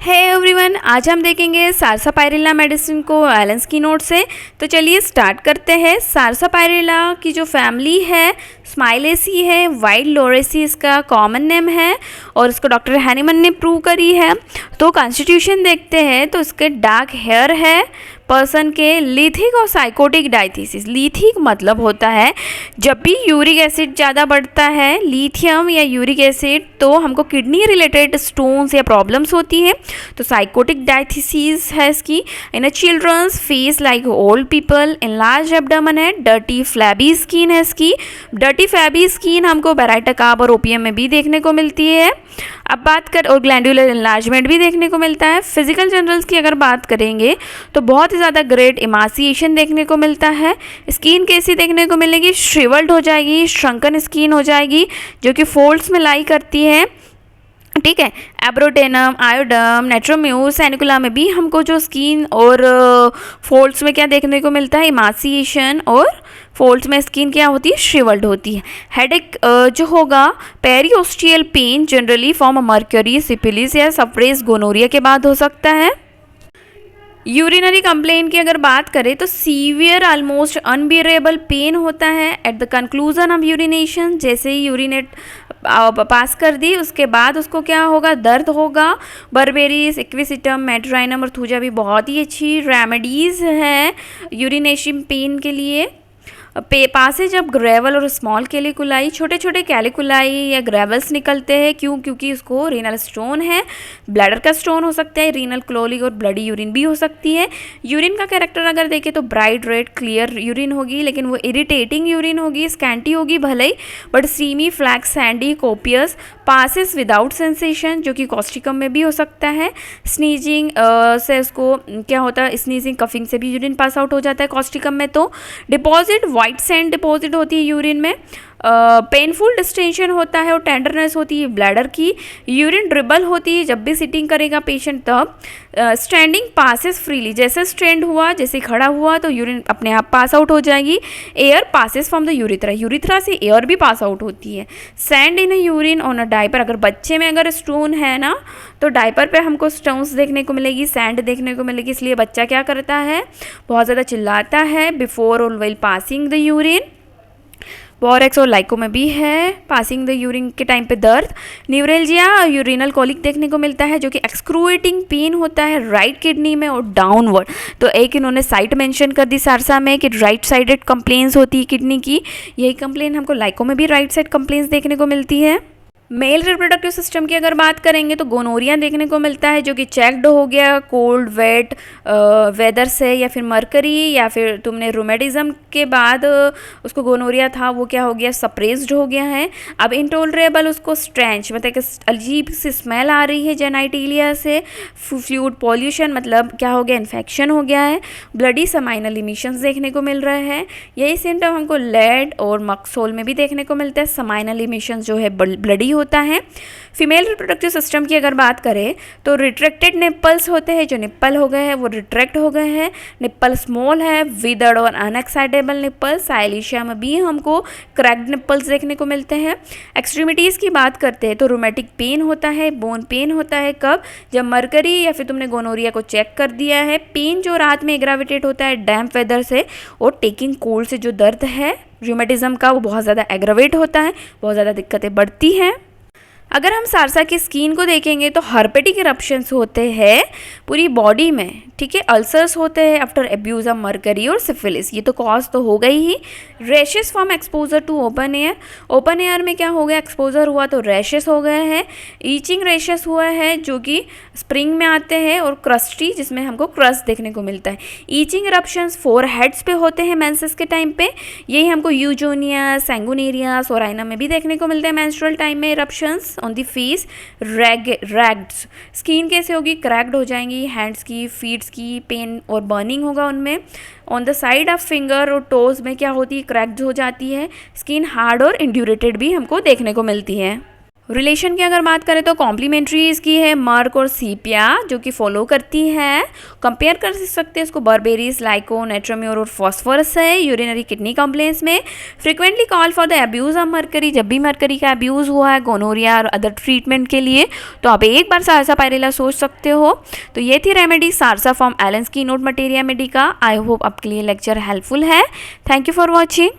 Hey everyone, आज हम देखेंगे सारसापायरिला मेडिसिन को एलेंस की नोट से। तो चलिए स्टार्ट करते हैं। सारसापायरिला की जो फैमिली है स्माइलेसी है, वाइल्ड लोरेसी इसका कॉमन नेम है और इसको डॉक्टर हैनीमन ने प्रूव करी है। तो कॉन्स्टिट्यूशन देखते हैं तो इसके डार्क हेयर है पर्सन के, लीथिक और साइकोटिक डायथीसिस। लीथिक मतलब होता है जब भी यूरिक एसिड ज़्यादा बढ़ता है, लिथियम या यूरिक एसिड, तो हमको किडनी रिलेटेड स्टोन्स या प्रॉब्लम्स होती है। तो साइकोटिक डायथीसिस है इसकी। In a children's face like old people, in large abdomen है, डर्टी फ्लैबी स्किन है इसकी। डर्टी फ्लैबी स्किन हमको बेराइटाकाब और ओपियम में भी देखने को मिलती है। अब बात कर, और ग्लैंडुलर इनलार्जमेंट भी देखने को मिलता है। फिजिकल जनरल्स की अगर बात करेंगे तो बहुत ही ज़्यादा ग्रेट इमासिएशन देखने को मिलता है। स्किन कैसी देखने को मिलेगी? श्रिवल्ड हो जाएगी, श्रंकन स्किन हो जाएगी जो कि फोल्ड्स में लाई करती है। ठीक है, एब्रोटेनम, आयोडम, नेट्रोम्यूस, सैनिकुला में भी हमको जो स्किन और फोल्ड्स में क्या देखने को मिलता है? इमासिएशन। और फोल्ड्स में स्किन क्या होती है? श्रिवल्ड होती है। हेडेक जो होगा, periosteal pain generally form mercury, syphilis या सप्रेस गोनोरिया के बाद हो सकता है। यूरिनरी कंप्लेन की अगर बात करें तो सीवियर ऑलमोस्ट अनबियरेबल पेन होता है at the conclusion of urination. जैसे ही यूरिनेट पास कर दी उसके बाद उसको क्या होगा? दर्द होगा। बर्बेरीज, इक्विसिटम, मेट्राइनम और थूजा भी बहुत ही अच्छी रेमेडीज़ है यूरिनेशन पेन के लिए। पासेज ऑफ ग्रेवल और स्मॉल कैलिकुलाई, छोटे छोटे कैलिकुलाई या ग्रेवल्स निकलते हैं। क्योंकि उसको रीनल स्टोन है, ब्लैडर का स्टोन हो सकता है, रीनल क्लोलिक और ब्लडी यूरिन भी हो सकती है। यूरिन का कैरेक्टर अगर देखें तो ब्राइट रेड क्लियर यूरिन होगी, लेकिन वो इरिटेटिंग यूरिन होगी, स्कैंटी होगी भले ही, but steamy, flakes, sandy, copious, passes without sensation जो कि कॉस्टिकम में भी हो सकता है। स्नीजिंग से उसको क्या होता है? स्नीजिंग कफिंग से भी यूरिन पास आउट हो जाता है कॉस्टिकम में। तो डिपॉजिट वाइट सैंड डिपॉजिट होती है यूरिन में। पेनफुल डिस्टेंशन होता है और टेंडरनेस होती है ब्लैडर की। यूरिन ड्रिबल होती है जब भी सिटिंग करेगा पेशेंट तब। स्टैंडिंग पासेस फ्रीली, जैसे स्ट्रेंड हुआ, जैसे खड़ा हुआ तो यूरिन अपने आप पास आउट हो जाएगी। Air passes from the urethra, urethra से एयर भी पास आउट होती है। Sand in a urine on a diaper, अगर बच्चे में अगर स्टोन है ना तो डायपर पे हमको स्टोन्स देखने को मिलेगी, सैंड देखने को मिलेगी। इसलिए बच्चा क्या करता है? बहुत ज़्यादा चिल्लाता है बिफोर और well passing the urine. Borax और लाइको में भी है पासिंग द यूरिन के टाइम पे दर्द। न्यूरेल्जिया, यूरिनल कोलिक देखने को मिलता है जो कि एक्सक्रूएटिंग पेन होता है राइट किडनी में और डाउनवर्ड। तो एक इन्होंने साइट मेंशन कर दी सारसा में कि राइट साइडेड कंप्लेंट्स होती है किडनी की। यही कंप्लेन हमको लाइको में भी राइट साइड कंप्लेंट्स देखने को मिलती है। मेल रिप्रोडक्टिव सिस्टम की अगर बात करेंगे तो गोनोरिया देखने को मिलता है जो कि चेक्ड हो गया कोल्ड वेट वेदर से, या फिर मरकरी, या फिर तुमने रोमेटिज्म के बाद उसको गोनोरिया था वो क्या हो गया? सप्रेस्ड हो गया है। अब इंटॉलरेबल उसको स्ट्रेंच मतलब कि अजीब सी स्मेल आ रही है जेनाइटिलिया से। फ्लूइड पॉल्यूशन मतलब क्या हो गया? इन्फेक्शन हो गया है। ब्लडी समाइनल इमिशंस देखने को मिल रहे हैं। यही सिम्टम हमको लेड और मक्सोल में भी देखने को मिलता है। समाइनल इमिशंस जो है ब्लडी होता है। फीमेल रिप्रोडक्टिव सिस्टम की अगर बात करें तो रिट्रैक्टेड निप्पल्स होते हैं, जो निप्पल हो गए हैं वो रिट्रैक्ट हो गए हैं। निप्पल स्मॉल है, विदर्ड और अनएक्साइटेबल निप्पल। साइलिशिया में भी हमको क्रैक्ड निप्पल्स देखने को मिलते हैं। एक्सट्रीमिटीज़ की बात करते हैं तो रोमेटिक पेन होता है, बोन पेन होता है कब? जब मरकरी या फिर तुमने गोनोरिया को चेक कर दिया है। पेन जो रात में एग्राविटेट होता है डैम्प वेदर से, और टेकिंग कोल्ड से जो दर्द है रूमेटिज्म का वो बहुत ज़्यादा एग्रावेट होता है, बहुत ज़्यादा दिक्कतें बढ़ती हैं। अगर हम सारसा की स्किन को देखेंगे तो हर्पेटिक इरप्शंस होते हैं पूरी बॉडी में। ठीक है, अल्सर्स होते हैं आफ्टर एब्यूज ऑफ मर्करी और सिफिलिस, ये तो कॉज तो हो गई ही। Rashes from exposure to open air, open air में क्या हो गया? एक्सपोजर हुआ तो रैशेस हो गए हैं। ईचिंग रैशेस हुआ है जो कि स्प्रिंग में आते हैं, और क्रस्टी जिसमें हमको क्रस्ट देखने को मिलता है। ईचिंग इरप्शंस फोर हेड्स पे होते हैं मेंसेस के टाइम पे। यही हमको यूजोनिया, सैंगुनेरिया, सोराइना में भी देखने को मिलते हैं मेंस्ट्रुअल टाइम में eruptions on the face. Rhagades, skin कैसे होगी? क्रैक्ड हो जाएंगी। हैंड्स की, फीट्स की पेन और बर्निंग होगा उनमें। On the side of finger और टोज में क्या होती है? क्रैक्ड हो जाती है। स्किन हार्ड और इंड्यूरेटेड भी हमको देखने को मिलती है। रिलेशन की अगर बात करें तो कॉम्प्लीमेंट्री इसकी है मर्क और सीपिया जो कि फॉलो करती है। कंपेयर कर सकते हैं इसको बर्बेरिस, लाइको, नेट्रोम्योर और फॉस्फोरस है यूरिनरी किडनी कंप्लेंट्स में। Frequently call for the abuse of mercury, जब भी मरकरी का अब्यूज़ हुआ है गोनोरिया और अदर ट्रीटमेंट के लिए तो आप एक बार सारसापायरिला सोच सकते हो। तो ये थी रेमेडी सारसा फ्रॉम एलेंस की note materia Medica. I hope आपके लिए लेक्चर हेल्पफुल है। Thank you for watching.